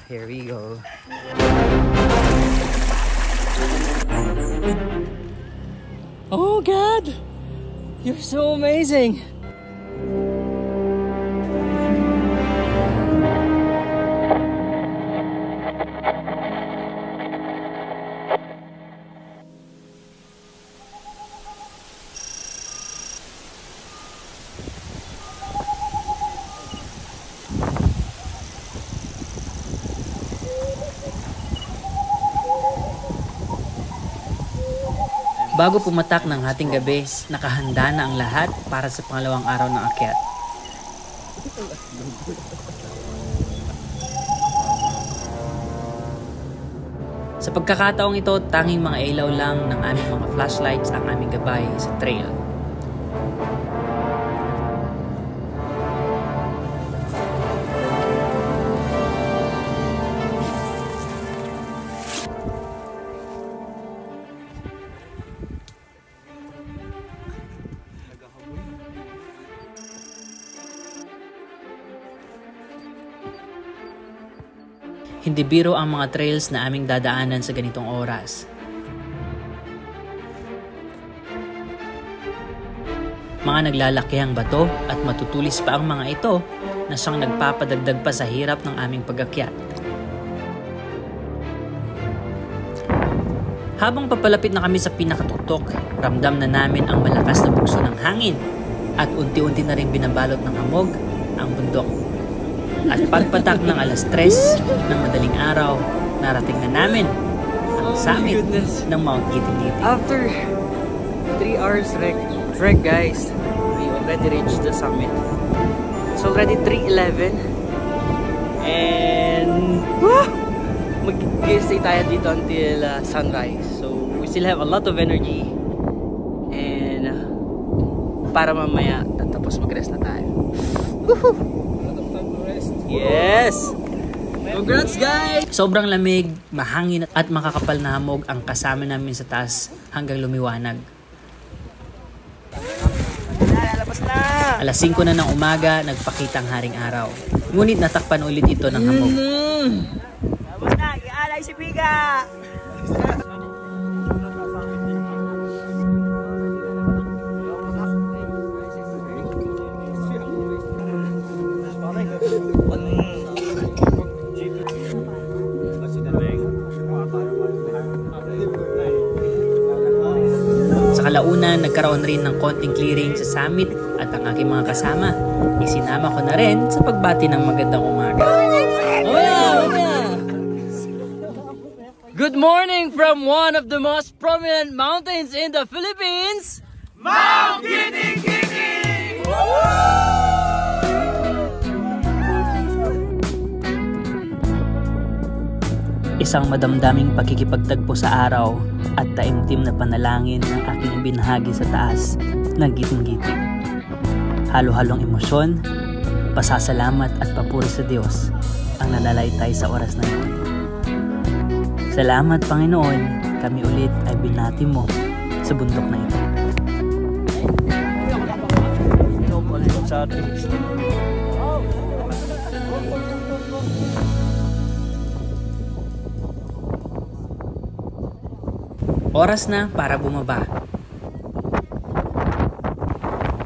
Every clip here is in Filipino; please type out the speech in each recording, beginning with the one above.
Here we go. Oh God! You're so amazing! Bago pumatak ng hating gabi, nakahanda na ang lahat para sa pangalawang araw ng akyat. Sa pagkakataong ito, tanging mga ilaw lang ng aming mga flashlights ang aming gabay sa trail. Hindi biro ang mga trails na aming dadaanan sa ganitong oras. Mga naglalakihang bato at matutulis pa ang mga ito na siyang nagpapadagdag pa sa hirap ng aming pag-akyat. Habang papalapit na kami sa pinakatuktok, ramdam na namin ang malakas na bugso ng hangin at unti-unti na rin binabalot ng hamog ang bundok. At pagpatak ng alas 3 ng madaling araw, narating na namin ang summit ng Mount Gitinggiting. After 3 hours trek guys, we already reached the summit. It's already 3:11 and mag-stay tayo dito until sunrise. So we still have a lot of energy and para mamaya tapos mag-rest na tayo. Woohoo! Yes! Congrats guys! Sobrang lamig, mahangin at makakapal na hamog ang kasama namin sa taas hanggang lumiwanag. Labas na! Alas 5 na ng umaga, nagpakita ang haring araw. Ngunit natakpan ulit ito ng hamog. Labas na! Ialay si Piga! Kalaunan, nagkaroon rin ng konting clearing sa summit at ang aking mga kasama. Isinama ko na rin sa pagbati ng magandang umaga. Good morning from one of the most prominent mountains in the Philippines, Mount Gitinggiting! Isang madamdaming pakikipagtagpo sa araw at taimtim na panalangin ng aking ibinahagi sa taas ng Gitinggiting. Halo-halong emosyon, pasasalamat at papuri sa Diyos ang nalalaytay sa oras na yun. Salamat Panginoon, kami ulit ay binati mo sa bundok na ito. Oras na para bumaba.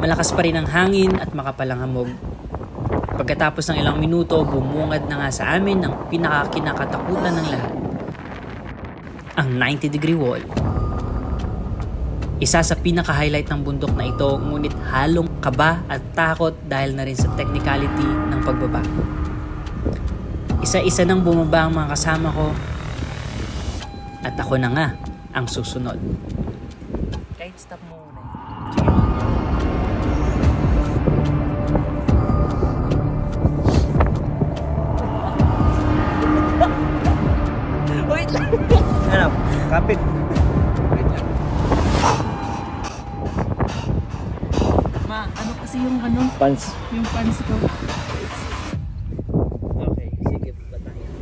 Malakas pa rin ang hangin at makapalang hamog. Pagkatapos ng ilang minuto, bumungad na nga sa amin ang pinakakinakatakutan ng lahat. Ang 90-degree wall. Isa sa pinaka-highlight ng bundok na ito, ngunit halong kaba at takot dahil na rin sa technicality ng pagbaba. Isa-isa nang bumaba ang mga kasama ko at ako na nga ang susunod. Kahit stop mo muna. Wait lang. Ano? Kapit. Wait lang. Ma, ano kasi yung ano? Pants. Yung pants ko. Okay, sige, batayan.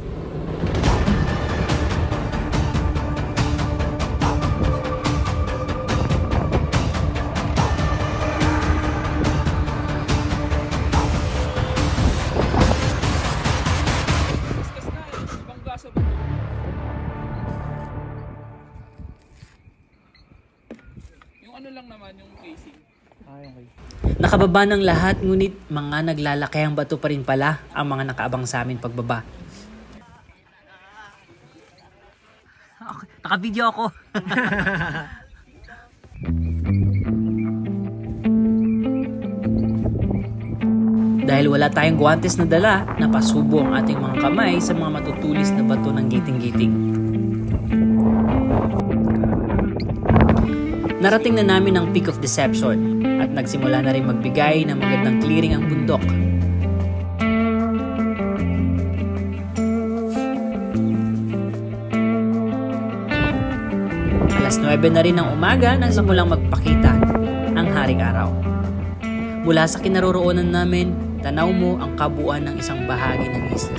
lang naman yung casing. Okay. Nakababa ng lahat, ngunit mga naglalakihang bato pa rin pala ang mga nakaabang sa amin pagbaba. Okay, naka-video ako. Dahil wala tayong guwantes na dala, napasubo ang ating mga kamay sa mga matutulis na bato ng giting-giting. Narating na namin ang Peak of Deception at nagsimula na rin magbigay ng magandang clearing ang bundok. Alas 9 na rin ng umaga nang simulang magpakita ang haring araw. Mula sa kinaroroonan namin, tanaw mo ang kabuuan ng isang bahagi ng isla.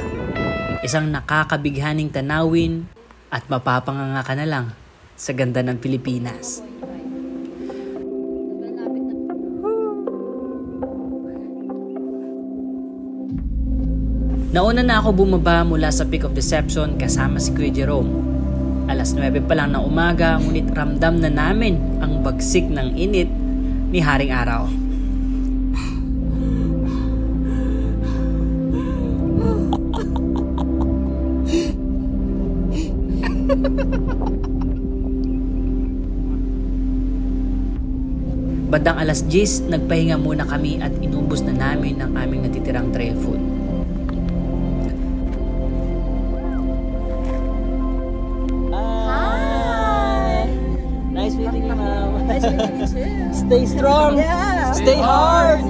Isang nakakabighaning tanawin at mapapanganga ka na lang sa ganda ng Pilipinas. Nauna na ako bumaba mula sa Peak of Deception kasama si Kuya Jerome. Alas 9 pa lang ng umaga, ngunit ramdam na namin ang bagsik ng init ni Haring Araw. Bandang alas 10, nagpahinga muna kami at inubos na namin ang aming natitirang trail food. Hi! Nice meeting you, ma'am. Nice meeting you too. Stay strong! Yeah. Stay hard!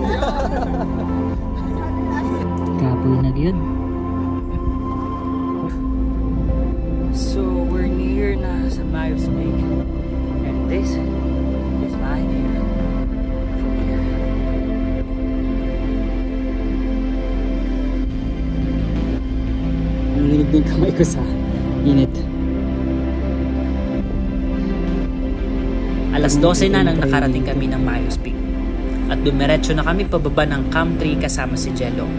Kapoy na yun. So, we're near na sa Myers Peak. And this is my view from here. Nanginig din kamay ko sa init. Alas 12 na nang nakarating kami ng Myers Peak. At dumiretso na kami pababa ng Camp 3 kasama si Jello.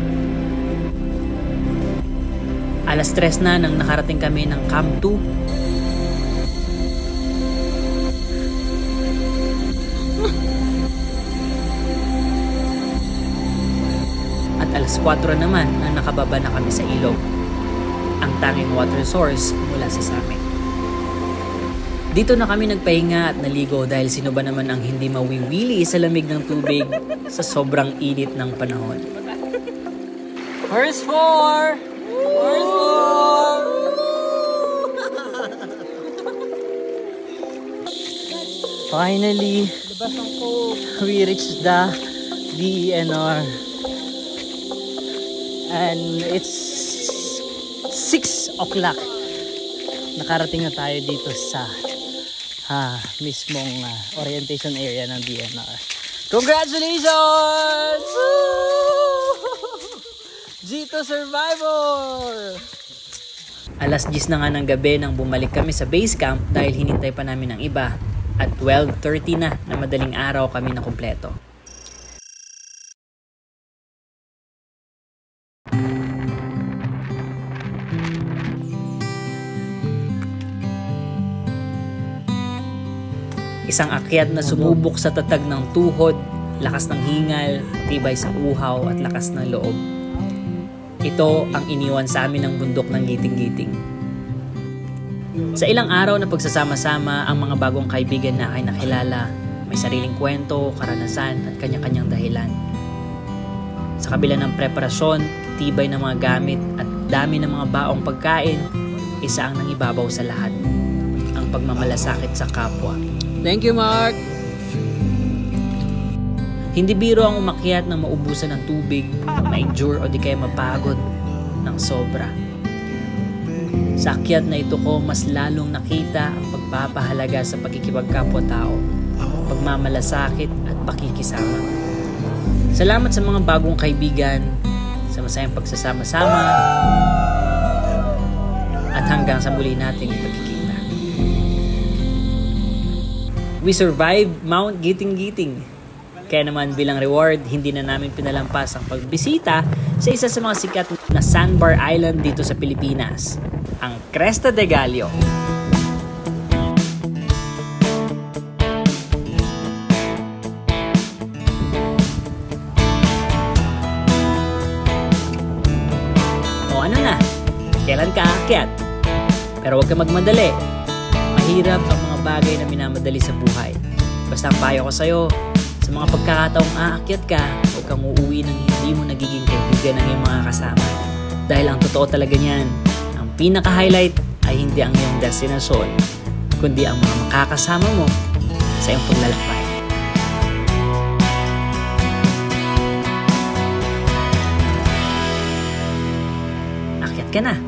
Alas 3 na nang nakarating kami ng Camp 2. At alas 4 naman nang nakababa na kami sa ilog, ang tanging water source mula sa amin. Dito na kami nagpahinga at naligo dahil sino ba naman ang hindi mawiwili sa lamig ng tubig sa sobrang init ng panahon. First floor! First floor! Finally, we reached the DENR. And it's 6 o'clock. Nakarating na tayo dito sa mismong orientation area ng DNR. Congratulations! G2 Survivor! Alas 10 na nga ng gabi nang bumalik kami sa base camp dahil hinintay pa namin ang iba at 12:30 na madaling araw kami na kumpleto. Isang akyat na sumubok sa tatag ng tuhod, lakas ng hingal, tibay sa uhaw at lakas ng loob. Ito ang iniwan sa amin ng bundok ng giting-giting. Sa ilang araw na pagsasama-sama, ang mga bagong kaibigan na ay nakilala, may sariling kwento, karanasan at kanya-kanyang dahilan. Sa kabila ng preparasyon, tibay ng mga gamit at dami ng mga baong pagkain, isa ang nangibabaw sa lahat, ang pagmamalasakit sa kapwa. Thank you, Mark! Hindi biro ang umakyat na maubusan ng tubig, ma-endure o di kaya mapagod ng sobra. Sa akyat na ito ko, mas lalong nakita ang pagpapahalaga sa pagkikipagkapwa-tao, pagmamalasakit at pakikisama. Salamat sa mga bagong kaibigan, sa masayang pagsasama-sama, at hanggang sa muli nating pagkikita. We survived Mount Giting-Giting. Kaya naman bilang reward, hindi na namin pinalampas ang pagbisita sa isa sa mga sikat na sandbar island dito sa Pilipinas, ang Cresta de Gallo. kailan ka aakyat. Pero huwag ka magmadali. Mahirap ang mga bagay na minamadali sa buhay. Basta ang payo ko sa'yo, sa mga pagkakataong aakyat ka, huwag kang uuwi ng hindi mo nagiging kaibigan ng iyong mga kasama. Dahil ang totoo talaga niyan, ang pinaka-highlight ay hindi ang iyong destinasyon, kundi ang mga makakasama mo sa iyong paglalakbay. Akyat ka na!